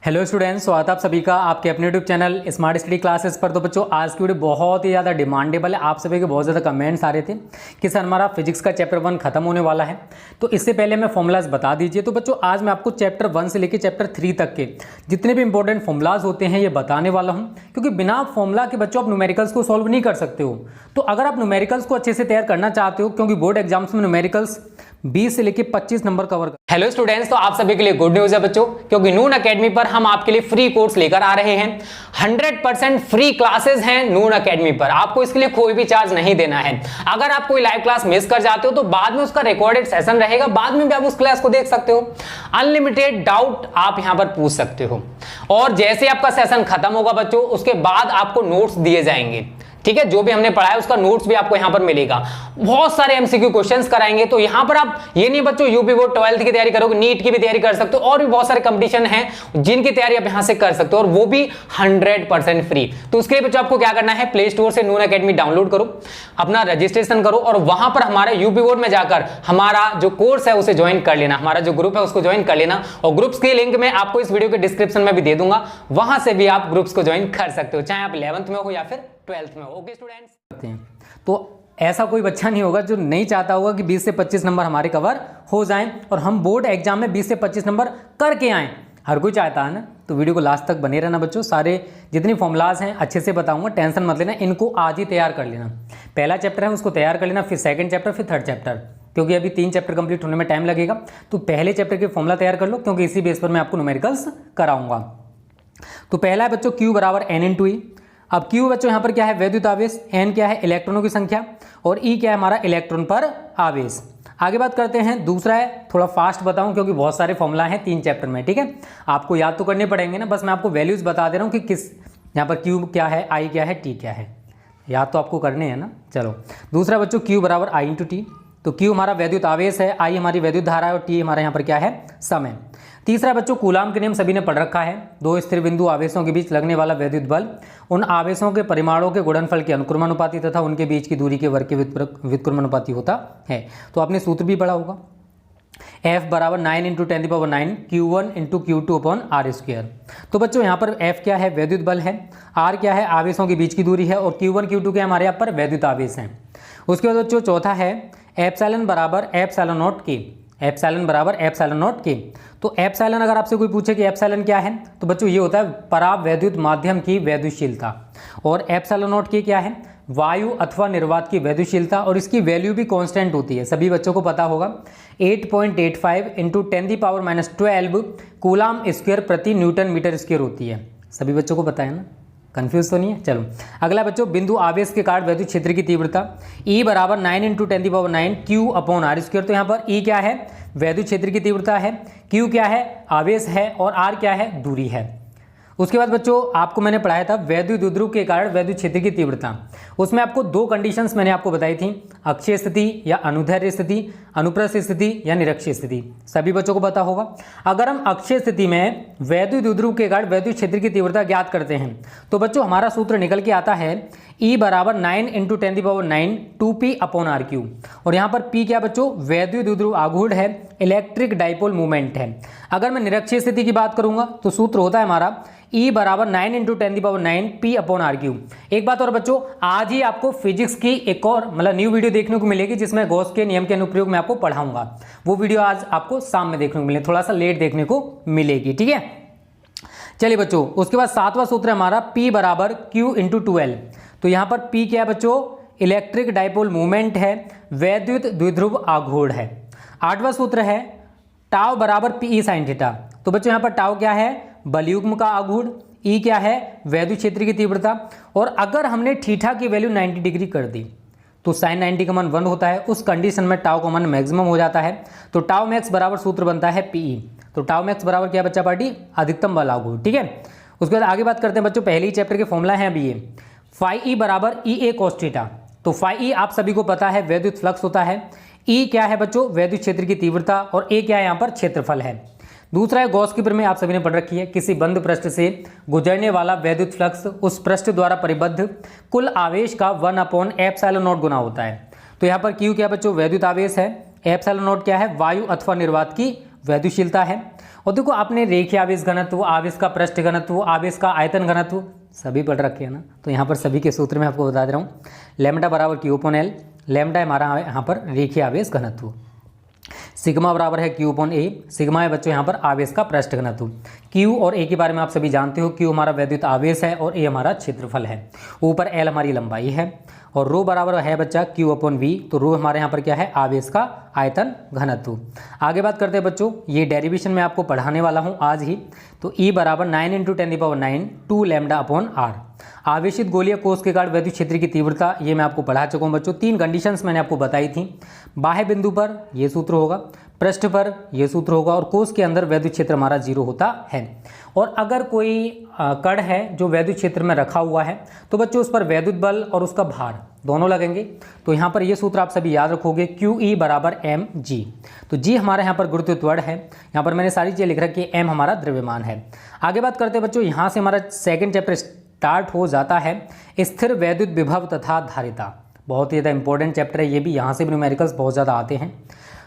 Hello students, स्वागत है आप सभी का आपके अपने YouTube channel smart study classes पर। तो बच्चों, आज की वीडियो बहुत ही ज़्यादा डिमांडेबल है। आप सभी के बहुत ज़्यादा कमेंट्स आ रहे थे कि सर हमारा फिजिक्स का चैप्टर 1 खत्म होने वाला है, तो इससे पहले मैं फॉर्मूलाज बता दीजिए। तो बच्चों, आज मैं आपको चैप्टर 1 से लेकर चैप्टर 3 तक के जितने भी इंपॉर्टेंट फॉर्मूलाज होते हैं ये बताने वाला हूँ, क्योंकि बिना फॉर्मूला के बच्चों आप न्यूमेरिकल्स को सॉल्व नहीं कर सकते हो। तो अगर आप न्यूमेरिकल्स को अच्छे से तैयार करना चाहते हो, क्योंकि बोर्ड एग्जाम्स में न्यूमेरिकल्स 20 से लेकर 25 नंबर कवर। हेलो स्टूडेंट्स, तो आप सभी के लिए गुड न्यूज़ है बच्चों, क्योंकि नून एकेडमी पर हम आपके लिए फ्री कोर्स लेकर आ रहे हैं। 100% फ्री क्लासेस हैं नून एकेडमी पर, आपको इसके लिए कोई भी चार्ज नहीं देना है। अगर आप कोई लाइव क्लास मिस कर जाते हो तो बाद में उसका रिकॉर्डेड सेशन रहेगा, बाद में भी आप उस क्लास को देख सकते हो। अनलिमिटेड डाउट आप यहां पर पूछ सकते हो, और जैसे आपका सेशन खत्म होगा बच्चों, उसके बाद आपको नोट्स दिए जाएंगे। ठीक है, जो भी हमने पढ़ा है उसका नोट्स भी आपको यहां पर मिलेगा। बहुत सारे एमसीक्यू क्वेश्चंस कराएंगे। तो यहां पर आप ये नहीं बच्चों यूपी बोर्ड 12th की तैयारी करोगे, नीट की भी तैयारी कर सकते हो, और भी बहुत सारे कंपटीशन हैं जिनकी तैयारी आप यहां से कर सकते हो, और वो भी 100% फ्री। तो उसके लिए बच्चों आपको क्या करना है, प्ले स्टोर से नून एकेडमी डाउनलोड करो, अपना रजिस्ट्रेशन करो, और वहां पर हमारे यूपी बोर्ड में जाकर हमारा जो कोर्स है उसे ज्वाइन कर लेना, हमारा जो ग्रुप है उसको ज्वाइन कर लेना। और ग्रुप्स की लिंक मैं आपको इस वीडियो के डिस्क्रिप्शन में भी दे दूंगा, वहां से भी आप ग्रुप्स को ज्वाइन कर सकते हो, चाहे आप 11th में हो या फिर 12th में हो। ओके स्टूडेंट्स, तो ऐसा कोई बच्चा नहीं होगा जो नहीं चाहता होगा कि 20 से 25 नंबर हमारे कवर हो जाएं और हम बोर्ड एग्जाम में 20 से 25 नंबर करके आएँ। हर कोई चाहता है ना। तो वीडियो को लास्ट तक बने रहना बच्चों, सारे जितनी फॉर्मूलाज हैं अच्छे से बताऊंगा, टेंशन मत लेना, इनको आज ही तैयार कर लेना। पहला चैप्टर है उसको तैयार कर लेना, फिर सेकंड चैप्टर, फिर थर्ड चैप्टर, क्योंकि अभी 3 चैप्टर कंप्लीट होने में टाइम लगेगा। तो पहले चैप्टर के फॉर्मूला तैयार कर लो, क्योंकि इसी बेस पर मैं आपको न्यूमेरिकल्स कराऊंगा। तो पहला है बच्चों Q बराबर N × E। अब Q बच्चों यहाँ पर क्या है, वैद्युत आवेश, N क्या है, इलेक्ट्रॉनों की संख्या, और E क्या है, हमारा इलेक्ट्रॉन पर आवेश। आगे बात करते हैं, दूसरा है, थोड़ा फास्ट बताऊं क्योंकि बहुत सारे फॉर्मूला हैं 3 चैप्टर में। ठीक है, आपको याद तो करने पड़ेंगे ना, बस मैं आपको वैल्यूज बता दे रहा हूँ कि किस यहाँ पर Q क्या है, I क्या है, T क्या है, याद तो आपको करने हैं ना। चलो, दूसरा बच्चों Q बराबर I × T। तो Q हमारा वैद्युत आवेश है, I हमारी वैद्युत धारा है, और T हमारा यहाँ पर क्या है, समय। तीसरा बच्चों कूलाम के नियम सभी ने पढ़ रखा है। 2 स्थिर बिंदु आवेशों के बीच लगने वाला वैद्युत बल उन आवेशों के परिमाणों के गुणनफल के अनुक्रमानुपाती तथा उनके बीच की दूरी के वर्ग के व्युत्क्रमानुपाती होता है। तो आपने सूत्र भी पढ़ा होगा, F बराबर 9 × 10⁹ Q1 × Q2/r²। तो बच्चों यहाँ पर F क्या है, वैद्युत बल है, R क्या है, आवेशों के बीच की दूरी है, और Q1 Q2 के हमारे यहाँ पर वैद्युत आवेश हैं। उसके बाद बच्चों चौथा है एप्सिलॉन बराबर एप्सिलॉन नॉट के। एप्सिलॉन बराबर एप्सिलॉन नॉट के। तो एप्सिलॉन अगर आपसे कोई पूछे कि एप्सिलॉन क्या है, तो बच्चों ये होता है परावैद्युत माध्यम की वैद्युशीलता, और एप्सिलॉन नॉट के क्या है, वायु अथवा निर्वात की वैद्युशीलता, और इसकी वैल्यू भी कांस्टेंट होती है, सभी बच्चों को पता होगा। 8.85 × 10⁻12 कूलाम स्क्वायर प्रति न्यूटन मीटर स्क्वायर होती है, सभी बच्चों को पता है ना, कंफ्यूज तो नहीं है। चलो अगला बच्चों, बिंदु आवेश के कारण वैद्युत क्षेत्र की तीव्रता E बराबर 9 × 10⁹ Q/r²। तो यहाँ पर E क्या है, वैद्युत क्षेत्र की तीव्रता है, Q क्या है, आवेश है, और R क्या है, दूरी है। उसके बाद बच्चों आपको मैंने पढ़ाया था वैद्युत द्विध्रुव के कारण वैद्युत क्षेत्र की तीव्रता, उसमें आपको 2 कंडीशंस मैंने आपको बताई थी, अक्षीय स्थिति या अनुदैर्ध्य स्थिति, अनुप्रस्थ स्थिति या निरक्षीय स्थिति, सभी बच्चों को पता होगा। अगर हम अक्षीय स्थिति में वैद्युत द्विध्रुव के कारण वैद्युत क्षेत्र की तीव्रता ज्ञात करते हैं, तो बच्चों हमारा सूत्र निकल के आता है E बराबर 9 × 10⁹ 2p/r³। और यहाँ पर P क्या बच्चों, वैद्युत द्विध्रुव आघूर्ण है, इलेक्ट्रिक डाइपोल मूवमेंट है। अगर मैं निरक्षीय स्थिति की बात करूंगा तो सूत्र होता है हमारा E बराबर 9 × 10⁻9 p/r³। एक बात और बच्चों, आज ही आपको फिजिक्स की एक और मतलब न्यू वीडियो देखने को मिलेगी, जिसमें गॉस के नियम के अनुप्रयोग मैं आपको पढ़ाऊंगा। वो वीडियो आज आपको शाम में देखने को मिलेगी, थोड़ा सा लेट देखने को मिलेगी। ठीक है, चलिए बच्चों, उसके बाद 7वां सूत्र है हमारा P बराबर Q × 12। तो यहाँ पर P क्या है बच्चों, इलेक्ट्रिक डाइपोल मूवमेंट है, वैद्युत द्विध्रुव आघूर्ण है। 8वां सूत्र है टाउ बराबर PE sin θ। तो बच्चों यहाँ पर टाउ क्या है, बलयुग्म का आघूर्ण, E क्या है, वैद्युत क्षेत्र की तीव्रता, और अगर हमने थीटा की वैल्यू 90 डिग्री कर दी तो sin 90 का मान 1 होता है, उस कंडीशन में टाउ का मान मैक्सिमम हो जाता है। तो टाउ मैक्स बराबर सूत्र बनता है PE। तो टाउ मैक्स बराबर क्या बच्चा पार्टी, अधिकतम बल आघूर्ण। ठीक है, उसके बाद आगे बात करते हैं बच्चों, पहले ही चैप्टर के फॉर्मूला है अभी ये, φE बराबर EA cos θ। तो φE आप सभी को पता है वैद्युत फ्लक्स होता है, E क्या है बच्चों, वैद्युत क्षेत्र की तीव्रता, और A क्या है, यहाँ पर क्षेत्रफल है। दूसरा है गॉस की प्रमेय, आप सभी ने पढ़ रखी है, किसी बंद पृष्ठ से गुजरने वाला वैद्युत फ्लक्स उस पृष्ठ द्वारा परिबद्ध कुल आवेश का 1/ε0 गुना होता है। तो यहाँ पर Q क्या बच्चों, वैद्युत आवेश है, ε0 क्या है, वायु अथवा निर्वात की वैद्युशीलता है, और देखो आपने रेखीय आवेश घनत्व, आवेश का पृष्ठ घनत्व, आवेश का आयतन घनत्व सभी पढ़ रखे हैं ना, तो यहाँ पर सभी के सूत्र मैं आपको बता दे रहा हूँ। लैम्डा बराबर क्यू अपॉन एल, लैम्डा हमारा यहाँ पर रेखीय आवेश घनत्व, सिग्मा बराबर है क्यू अपॉन ए, सिग्मा है बच्चों यहाँ पर आवेश का पृष्ठ घनत्व। क्यू और ए के बारे में आप सभी जानते हो, क्यू हमारा वैद्युत आवेश है और ए हमारा क्षेत्रफल है, ऊपर एल हमारी लंबाई है, और रो बराबर है बच्चा क्यू अपॉन वी, तो रो हमारे यहाँ पर क्या है, आवेश का आयतन घनत्व। आगे बात करते हैं बच्चों, ये डेरिवेशन मैं आपको पढ़ाने वाला हूँ आज ही। तो E बराबर 9 × 10⁹ 2 लैम्डा अपॉन आर। आवेशित गोलीय कोष के कारण वैद्युत क्षेत्र की तीव्रता, ये मैं आपको पढ़ा चुका हूँ बच्चों। 3 कंडीशंस मैंने आपको बताई थी। बाह्य बिंदु पर ये सूत्र होगा, पृष्ठ पर ये सूत्र होगा, और कोष के अंदर वैद्युत क्षेत्र हमारा 0 होता है। और अगर कोई कण है जो वैद्युत क्षेत्र में रखा हुआ है, तो बच्चों उस पर वैद्युत बल और उसका भार दोनों लगेंगे। तो यहाँ पर ये सूत्र आप सभी याद रखोगे, QE बराबर mg। तो g हमारा यहाँ पर गुरुत्व त्वरण है, यहाँ पर मैंने सारी चीज़ें लिख रखी है, m हमारा द्रव्यमान है। आगे बात करते हैं बच्चों, यहाँ से हमारा सेकंड चैप्टर स्टार्ट हो जाता है, स्थिर वैद्युत विभव तथा धारिता। बहुत ही ज़्यादा इंपॉर्टेंट चैप्टर है ये भी, यहाँ से भी न्यूमेरिकल्स बहुत ज़्यादा आते हैं।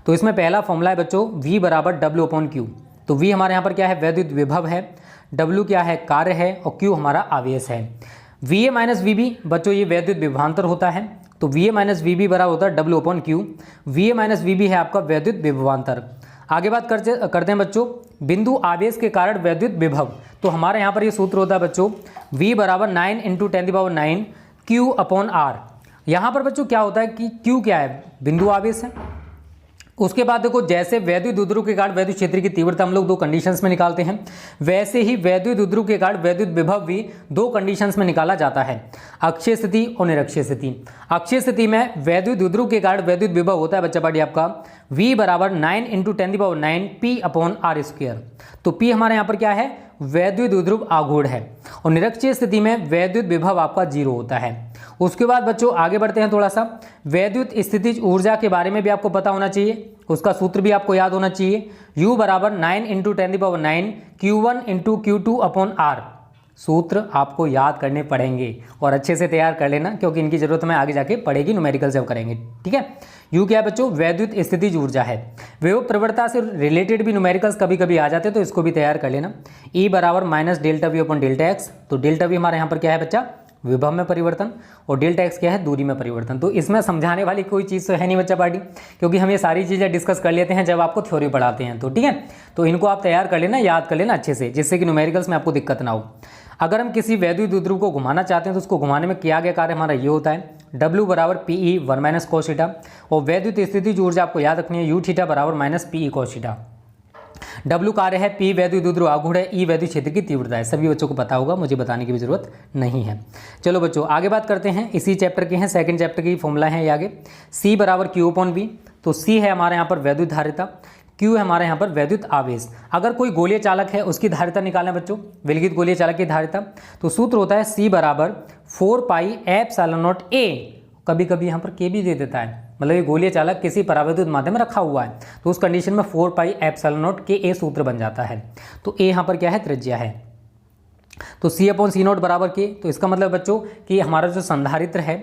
तो इसमें पहला फॉर्मूला है बच्चों V बराबर W अपॉन Q। तो V हमारे यहाँ पर क्या है, वैद्युत विभव है, W क्या है, कार्य है, और Q हमारा आवेश है। VA माइनस VB बच्चों ये वैद्युत विभवांतर होता है, तो VA माइनस VB बराबर होता है W upon Q। VA minus VB है आपका वैद्युत विभवांतर। आगे बात करते हैं बच्चों, बिंदु आवेश के कारण वैद्युत विभव। तो हमारे यहाँ पर ये सूत्र होता है बच्चों, V बराबर 9 × 10⁹ Q अपॉन R। यहाँ पर बच्चों क्या होता है कि Q क्या है, बिंदु आवेश है। उसके बाद देखो, जैसे वैद्युत द्विध्रुव के कारण वैद्युत क्षेत्र की तीव्रता हम लोग 2 कंडीशंस में निकालते हैं, वैसे ही वैद्युत द्विध्रुव के कारण वैद्युत विभव भी 2 कंडीशंस में निकाला जाता है, अक्षीय स्थिति और निरक्षीय स्थिति। अक्षीय स्थिति में वैद्युत द्विध्रुव के कारण वैद्युत विभव होता है बच्चा पार्टी आपका V बराबर 9 × 10⁹ P अपॉन R स्क्वायर। तो P हमारे यहाँ पर क्या है, वैद्युत द्विध्रुव आघूर्ण है, और निरक्षीय स्थिति में वैद्युत विभव आपका 0 होता है। उसके बाद बच्चों आगे बढ़ते हैं थोड़ा सा, वैद्युत स्थितिज ऊर्जा के बारे में भी आपको पता होना चाहिए, उसका सूत्र भी आपको याद होना चाहिए। U बराबर 9 × 10⁹ Q1 × Q2 अपॉन R। सूत्र आपको याद करने पड़ेंगे और अच्छे से तैयार कर लेना, क्योंकि इनकी जरूरत हमें आगे जाके पड़ेगी, न्यूमेरिकल जब करेंगे। ठीक है, U क्या है बच्चों, वैद्युत स्थितिज ऊर्जा है। विभव प्रवणता से रिलेटेड भी न्यूमेरिकल्स कभी कभी आ जाते हैं, तो इसको भी तैयार कर लेना। E बराबर minus delta V upon delta x। तो डेल्टा V हमारे यहाँ पर क्या है बच्चा, विभव में परिवर्तन, और डेल्टा x क्या है, दूरी में परिवर्तन। तो इसमें समझाने वाली कोई चीज़ तो है नहीं बच्चा पार्टी, क्योंकि हम ये सारी चीज़ें डिस्कस कर लेते हैं जब आपको थ्योरी पढ़ाते हैं। तो ठीक है, तो इनको आप तैयार कर लेना, याद कर लेना अच्छे से, जिससे कि न्यूमेरिकल्स में आपको दिक्कत ना हो। अगर हम किसी वैद्युत द्विध्रुव को घुमाना चाहते हैं, तो उसको घुमाने में किया गया कार्य हमारा ये होता है, W बराबर PE 1 माइनस cos थीटा, और वैद्युत स्थितिज ऊर्जा आपको याद रखनी है, U थीटा बराबर minus PE cos theta. W कार्य है, P वैद्युत द्विध्रुव आघूर्ण है, E वैद्युत क्षेत्र की तीव्रता है। सभी बच्चों को पता होगा, मुझे बताने की भी जरूरत नहीं है। चलो बच्चों आगे बात करते हैं, इसी चैप्टर के हैं, सेकंड चैप्टर की फॉर्मूला है ये आगे। C बराबर Q अपॉन V। तो C है हमारे यहाँ पर वैद्युत धारिता, Q है हमारे यहाँ पर वैद्युत आवेश। अगर कोई गोलीय चालक है उसकी धारिता निकालें बच्चों, विलगित गोलीय चालक की धारिता, तो सूत्र होता है C बराबर 4πε0 A। कभी कभी यहाँ पर K भी दे देता है, मतलब ये गोलीय चालक किसी परावैद्युत माध्यम में रखा हुआ है, तो उस कंडीशन में 4πε0 Ka सूत्र बन जाता है। तो A यहाँ पर क्या है, त्रिज्या है। तो C अपॉन C0 बराबर K। तो इसका मतलब बच्चों कि हमारा जो संधारित्र है,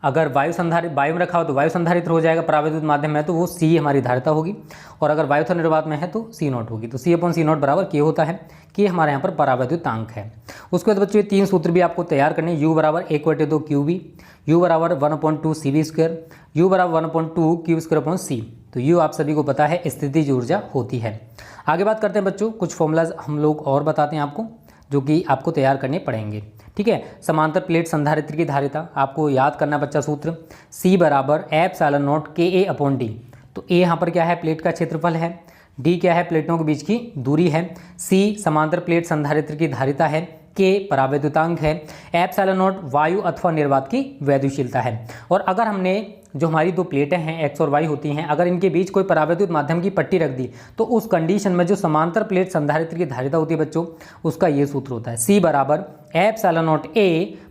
अगर वायु में रखा हो तो वायु संधारित्र हो जाएगा, परावैद्युत माध्यम में तो वो C हमारी धारिता होगी, और अगर वायु निर्वात में है तो C0 होगी। तो C अपॉन C0 बराबर K होता है, K हमारे यहाँ पर परावैद्युतांक है। उसके बाद बच्चों ये 3 सूत्र भी आपको तैयार करने, U बराबर 1/2 QV, U बराबर 1/2 CV स्क्वायर, U बराबर 1/2 Q स्क्वायर अपॉन C। तो U आप सभी को पता है स्थितिज ऊर्जा होती है। आगे बात करते हैं बच्चों, कुछ फॉर्मूलाज हम लोग और बताते हैं आपको, जो कि आपको तैयार करने पड़ेंगे। ठीक है, समांतर प्लेट संधारित्र की धारिता आपको याद करना बच्चा सूत्र, C बराबर ε0 Ka अपॉन D। तो A यहाँ पर क्या है, प्लेट का क्षेत्रफल है, D क्या है, प्लेटों के बीच की दूरी है, C समांतर प्लेट संधारित्र की धारिता है, K परावैद्युतांक है, ε0 वायु अथवा निर्वात की वैद्युशीलता है। और अगर हमने जो हमारी 2 प्लेटें हैं X और Y होती हैं, अगर इनके बीच कोई परावैद्युत माध्यम की पट्टी रख दी, तो उस कंडीशन में जो समांतर प्लेट संधारित्र की धारिता होती है बच्चों, उसका ये सूत्र होता है, C बराबर ε0 A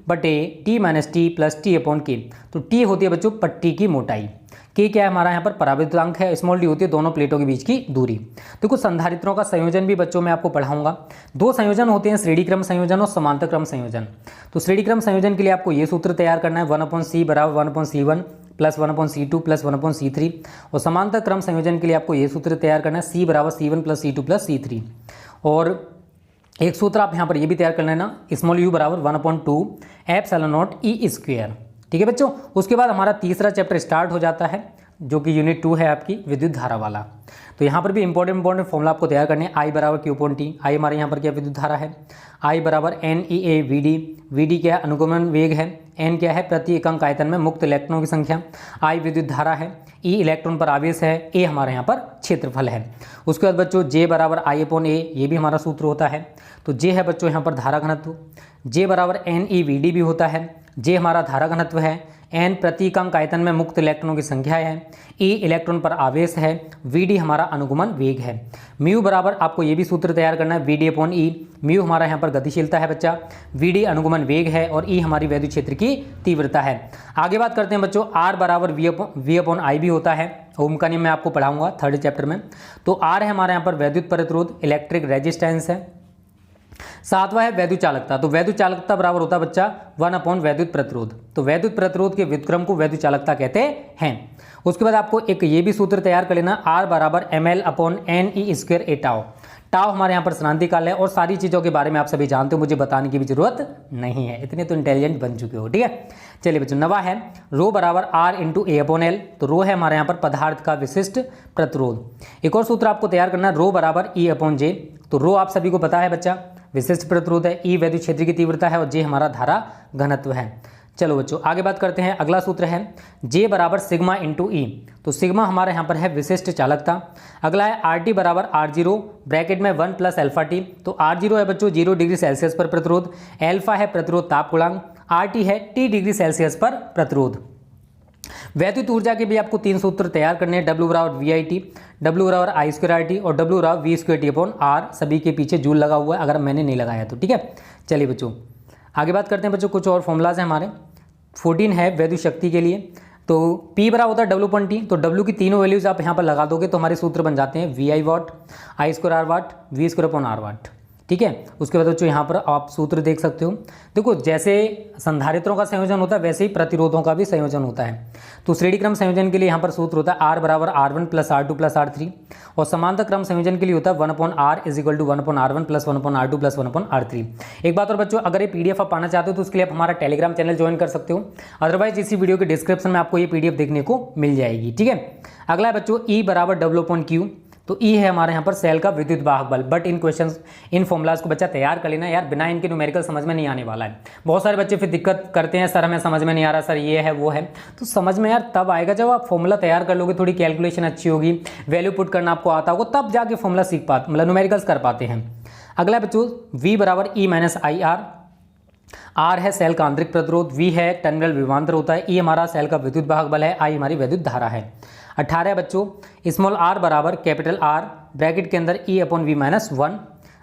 बटे T minus T plus T upon K। तो T होती है बच्चों पट्टी की मोटाई, K क्या है हमारा यहाँ पर परावैद्युतांक है, स्मॉल d होती है दोनों प्लेटों के बीच की दूरी। देखो संधारित्रों का संयोजन भी बच्चों मैं आपको पढ़ाऊंगा। 2 संयोजन होते हैं, श्रेणी क्रम संयोजन और समांतर क्रम संयोजन। तो श्रेणी क्रम संयोजन के लिए आपको ये सूत्र तैयार करना है, 1/c बराबर 1/c1 plus 1/C2 plus 1/C3। और समांतर क्रम संयोजन के लिए आपको ये सूत्र तैयार करना है, C बराबर C1 plus C2 plus C3। और एक सूत्र आप यहाँ पर ये भी तैयार कर लेना, स्मॉल u बराबर 1/2 एप्सिलॉन नॉट ई स्क्वायर। ठीक है बच्चों। उसके बाद हमारा तीसरा चैप्टर स्टार्ट हो जाता है, जो कि यूनिट 2 है आपकी विद्युत धारा वाला। तो यहाँ पर भी इंपॉर्टेंट फॉर्मूला आपको तैयार करने हैं। आई बराबर Q/T, आई हमारे यहाँ पर क्या विद्युत धारा है, आई बराबर NEA/VD, VD क्या है अनुगमन वेग है, N क्या है प्रति इकांक आयतन में मुक्त इलेक्ट्रॉनों की संख्या, I विद्युत धारा है, E इलेक्ट्रॉन पर आवेश है, A हमारे यहाँ पर क्षेत्रफल है। उसके बाद बच्चों J बराबर I/A, ये भी हमारा सूत्र होता है। तो J है बच्चों यहाँ पर धारा घनत्व, J बराबर NEVD भी होता है, J हमारा धारा घनत्व है, N प्रति इकांक आयतन में मुक्त इलेक्ट्रॉनों की संख्या है, E इलेक्ट्रॉन पर आवेश है, VD हमारा अनुगमन वेग है। म्यू बराबर आपको ये भी सूत्र तैयार करना है VD/E, म्यू हमारा यहाँ पर गतिशीलता है बच्चा, VD अनुगमन वेग है और E हमारी वैद्युत क्षेत्र की तीव्रता है। आगे बात करते हैं बच्चों, R बराबर V/I भी होता है, ओम का नियम मैं आपको पढ़ाऊंगा 3rd चैप्टर में। तो R है हमारे यहाँ पर वैद्युत प्रतिरोध, इलेक्ट्रिक रेजिस्टेंस है। 7वां है वैद्युत चालकता। तो वैद्युत चालकता बराबर होता है बच्चा 1 वैद्युत प्रतिरोध। तो वैद्युत प्रतिरोध के व्युत्क्रम को वैद्युत चालकता कहते हैं। उसके बाद आपको एक ये भी सूत्र तैयार कर लेना, R बराबर ml/NE² ए टाउ। टाउ हमारे यहाँ पर श्रांति काल है और सारी चीज़ों के बारे में आप सभी जानते हो, मुझे बताने की भी जरूरत नहीं है, इतने तो इंटेलिजेंट बन चुके हो। ठीक है, चलिए बच्चों। 9वां है रो बराबर R/A/L। तो रो है हमारे यहाँ पर पदार्थ का विशिष्ट प्रतिरोध। एक और सूत्र आपको तैयार करना है, रो बराबर E/J। तो रो आप सभी को पता है बच्चा विशिष्ट प्रतिरोध है, E वैद्युत क्षेत्र की तीव्रता है और J हमारा धारा घनत्व है। चलो बच्चों आगे बात करते हैं। अगला सूत्र है J बराबर सिग्मा इंटू E। तो सिग्मा हमारे यहाँ पर है विशिष्ट चालकता। अगला है RT बराबर R0 ब्रैकेट में 1 प्लस अल्फा टी। तो R0 है बच्चों 0 डिग्री सेल्सियस पर प्रतिरोध, अल्फा है प्रतिरोध ताप गुणांक, RT है T डिग्री सेल्सियस पर प्रतिरोध। वैद्युत ऊर्जा के भी आपको 3 सूत्र तैयार करने हैं, W बराबर VIT, W बराबर I²RT और W बराबर V²T/R। सभी के पीछे जूल लगा हुआ है अगर मैंने नहीं लगाया तो। ठीक है, चलिए बच्चों आगे बात करते हैं बच्चों। कुछ और फॉर्मूलाज हैं हमारे। 14 है वैद्युत शक्ति के लिए। तो P बराबर होता है W/T। तो W की तीनों वैल्यूज आप यहाँ पर लगा दोगे तो हमारे सूत्र बन जाते हैं VI वाट, I² वाट, V²/R वाट। ठीक है, उसके बाद बच्चों यहाँ पर आप सूत्र देख सकते हो। देखो जैसे संधारित्रों का संयोजन होता है वैसे ही प्रतिरोधों का भी संयोजन होता है। तो श्रेणी क्रम संयोजन के लिए यहाँ पर सूत्र होता है R बराबर R1 plus R2 plus R3 और समांतर क्रम संयोजन के लिए होता है 1/R = 1/R1 plus 1/R2 plus 1/R3। एक बात और बच्चों, अगर ये PDF आप पाना चाहते हो तो उसके लिए आप हमारा टेलीग्राम चैनल ज्वाइन कर सकते हो, अदरवाइज इसी वीडियो के डिस्क्रिप्शन में आपको ये PDF देखने को मिल जाएगी। ठीक है, अगला है बच्चों E बराबर W/Q। तो E है हमारे यहाँ पर सेल का विद्युत वाहक बल। But in questions in formulas को बच्चा तैयार कर लेना यार, बिना इनके न्यूमेरिकल समझ में नहीं आने वाला है। बहुत सारे बच्चे फिर दिक्कत करते हैं, सर हमें समझ में नहीं आ रहा, सर ये है वो है। तो समझ में यार तब आएगा जब आप फॉर्मूला तैयार कर लोगे, थोड़ी कैलकुलेशन अच्छी होगी, वैल्यू पुट करना आपको आता होगा, तब जाके फॉर्मूला सीख पाते, मतलब न्यूमेरिकल्स कर पाते हैं। अगला बच्चों V बराबर E-IR। R है सेल का आंतरिक प्रतिरोध, V है टर्मिनल विभवांतर होता है, E हमारा सेल का विद्युत वाहक बल है, I हमारी विद्युत धारा है। 18 बच्चों स्मॉल r बराबर कैपिटल R ब्रैकेट के अंदर E/V-1।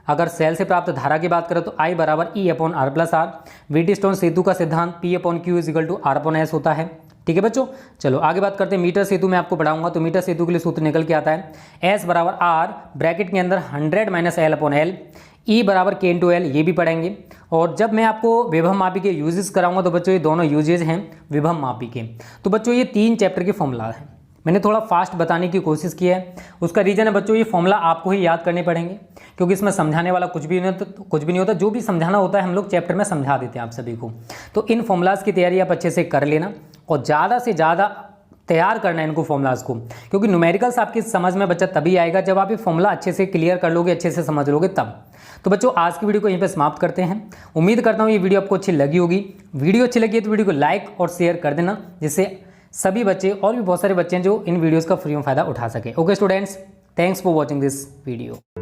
अगर सेल से प्राप्त धारा की बात करें तो I बराबर E/R प्लस R। व्हीटस्टोन सेतु का सिद्धांत P/Q = R/S होता है। ठीक है बच्चों, चलो आगे बात करते हैं। मीटर सेतु में आपको पढ़ाऊंगा, तो मीटर सेतु के लिए सूत्र निकल के आता है S बराबर R ब्रैकेट के अंदर 100 - L/L, E बराबर K/L, ये भी पढ़ेंगे। और जब मैं आपको विभव मापी के यूजेस कराऊंगा तो बच्चों ये दोनों यूजेज हैं विभव मापी के। तो बच्चों ये 3 चैप्टर के फॉर्मूला है, मैंने थोड़ा फास्ट बताने की कोशिश की है। उसका रीज़न है बच्चों ये फॉर्मूला आपको ही याद करने पड़ेंगे, क्योंकि इसमें समझाने वाला कुछ भी नहीं होता। जो भी समझाना होता है हम लोग चैप्टर में समझा देते हैं आप सभी को। तो इन फॉर्मूलाज की तैयारी आप अच्छे से कर लेना और ज़्यादा से ज़्यादा तैयार करना है इनको फॉर्मूलाज को, क्योंकि न्यूमेरिकल्स आपकी समझ में बच्चा तभी आएगा जब आप ये फॉर्मूला अच्छे से क्लियर कर लोगे, अच्छे से समझ लोगे तब। तो बच्चों आज की वीडियो को यहीं पे समाप्त करते हैं। उम्मीद करता हूँ ये वीडियो आपको अच्छी लगी होगी। वीडियो अच्छी लगी है तो वीडियो को लाइक और शेयर कर देना, जिससे सभी बच्चे और भी बहुत सारे बच्चे हैं जो इन वीडियोस का फ्री में फ़ायदा उठा सके। Okay students, thanks for watching this video.